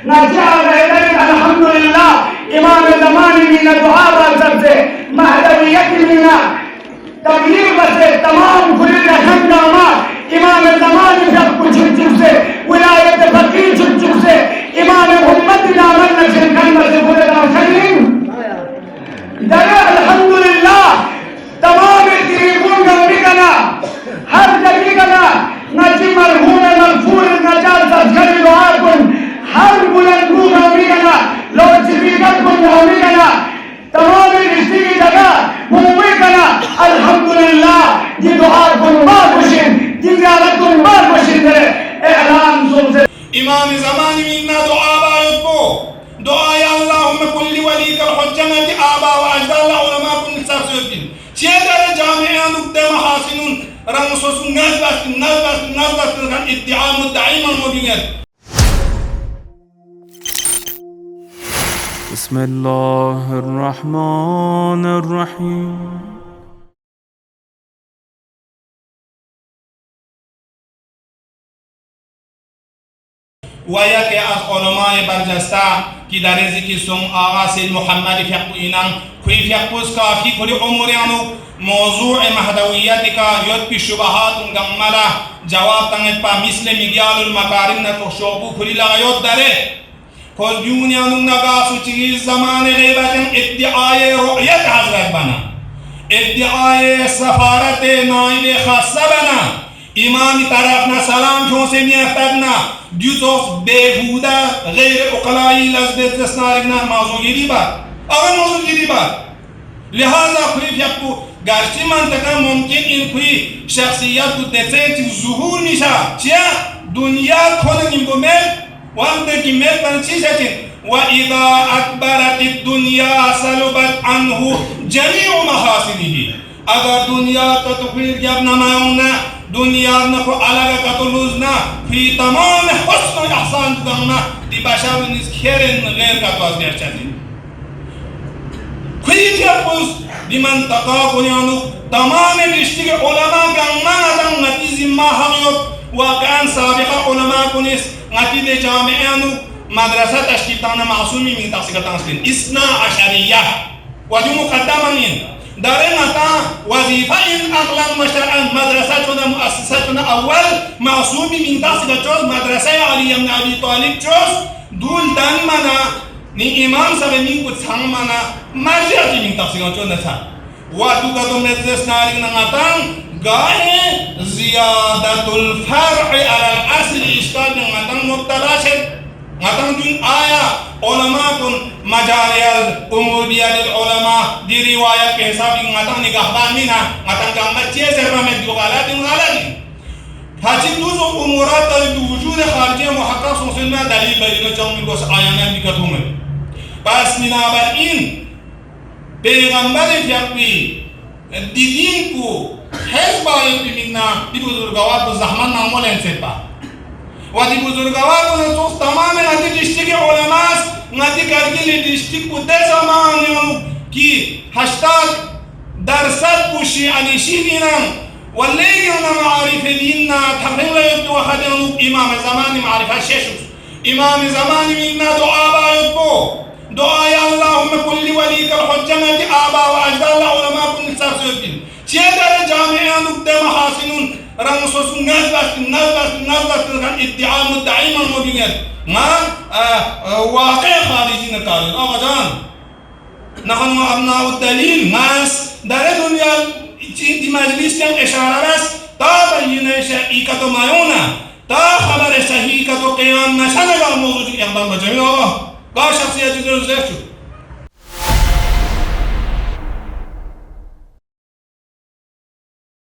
نجعل ذلك الحمد لله إمام زمان من دعاء से महदवियत मिलना तबलीग से तमाम खुले हंगामा इमाम ज़मान जब कुछ से विलायत फकीर चुप से इमाम उम्मत नामन नशर खंड से पूरे नाशरीन दया अल्हम्दुलिल्लाह तमाम तरीकों का बिकना हर जगह का नजी मरहूम मगफूर नजात सजल दुआ कुन हर बुलंदू का बिकना लोग स्पीकर को बिकना तमाम रिश्ते की जगह मुंबई कना अल्हम्दुलिल्लाह ये दुआ कुन बार मुशिन जियारत कुन बार मुशिन है एलान से इमाम ज़मानी मिन्ना दुआ बायको दुआ या अल्लाहुम्मा कुल्ली वलीकल हुज्जमति आबा व अजदाल उलमा कुन सफसुद्दीन चेदर जामिआ नुक्ते महासिनुन रंगसोस नज़बत kan iddia मुद्दाई मौजूद بسم الله الرحمن الرحيم ويا के आज उलमाए बरजस्ता की दरेजी की सुम आगा से मोहम्मद फ़िक़्ह इनाम खुई फ़िक़्ह का की खुली उम्रियानो मौजूद महदवियत का युद्ध की शुबहात गम्मला जवाब तंगे पा मिस्ले मिग्यालुल मकारिम न तो शोबू खुली लगायोत दरे खोज यूनियानु नगा सुची ज़माने ग़ैबतन इद्दिआए रुयत हज़रत बना इद्दिआए सफारत नाइब ख़ासा बना इमाम तरफ न सलाम जो से मियाफ़तना ड्यूटोफ बेहुदा गैर उक़लाई लज़्बत दस्नारिना मौजूदी बात अगर मौजूदी बात लिहाजा खुई फ़िक़्ह गार्ची मंतका मुमकिन इन खुई शख्सियत को देते ज़ुहूर निशा चिया दुनिया खोने निम्बो में वक्त की मेल पर चीज़ें व इदा अकबरत दुनिया सलबत अनहु जमीउ महासिनिही अगर दुनिया का तो फिर क्या नमाऊना दुनिया न को अलग का तो लूज़ना फिर तमाम हुस्न एहसान करना दिबाशा निस खेरन गैर का तो असर चाहते खुद क्या पुस दिमन तका कुनियानु तमाम रिश्ते के उलमा गंगा नदम नतीजी माहमियत वाक़ान साबिक़ा उलमा कुनिस नतीजे जामियानु मदरसा तश्कीताना मासूमी में तस्क़ितान स्किन इसना अशरिया वजू मुक़द्दमन दारे नता वजीफा इन अगलन मशरअन मदरसा चुना मुअस्ससा चुना अव्वल मासूमी में तस्क़ितान मदरसा अली इब्न अबी तालिब चोस दूल दान मना ni imam sabe min ko sangmana marjati min tafsigan chona tha wa tu ka to mezes naring nangatan gahe ziyadatul far'i ala al-asl istad nangatan mubtalashe ngatang dun aya ulama kun majariyal umudiyal ulama di riwayat ke hisab ngatang ni gahban mina ngatang gamma chezer ramet dugaladin galadi हाजी दूसरों उम्रात वजूद खारजे मुहक्कक सुनना दलील बरीना चाहूँ को आयाना दिक्कतों में पास मिनाबर इन पैगंबर फ़िक़्ह दीन को हैज़ बारे में मिलना दिबुजुर्गवार को ज़हमन नामों लें से पा वादी बुजुर्गवार को तो तमाम नाती डिस्ट्रिक्ट के उलमास नाती करगिल डिस्ट्रिक्ट को देशमान की हश्ताग दरसत पुशी अनिशीना واللينا معارف ديننا تحريم لا يبدو أحدهم إمام زمان معرفة شيشوس إمام زمان منا دعاء بايبو دعاء يا اللهم كل وليك الحجمة آبا وأجدال علماء كن سافسوتين چیدر جامعہ نقطہ محاسنون رنسوس نزبت كان ادعاء مدعي مدعيات ما واقع خارجي نقال آقا جان نحن أبناء الدليل ناس در دنیا چی مجلس کم اشاره است تا بینش ایکاتو مایونا تا خبر صحیح کاتو قیام نشانه موضوع اقدام بجمی آقا با شخصیت جدر زیف شد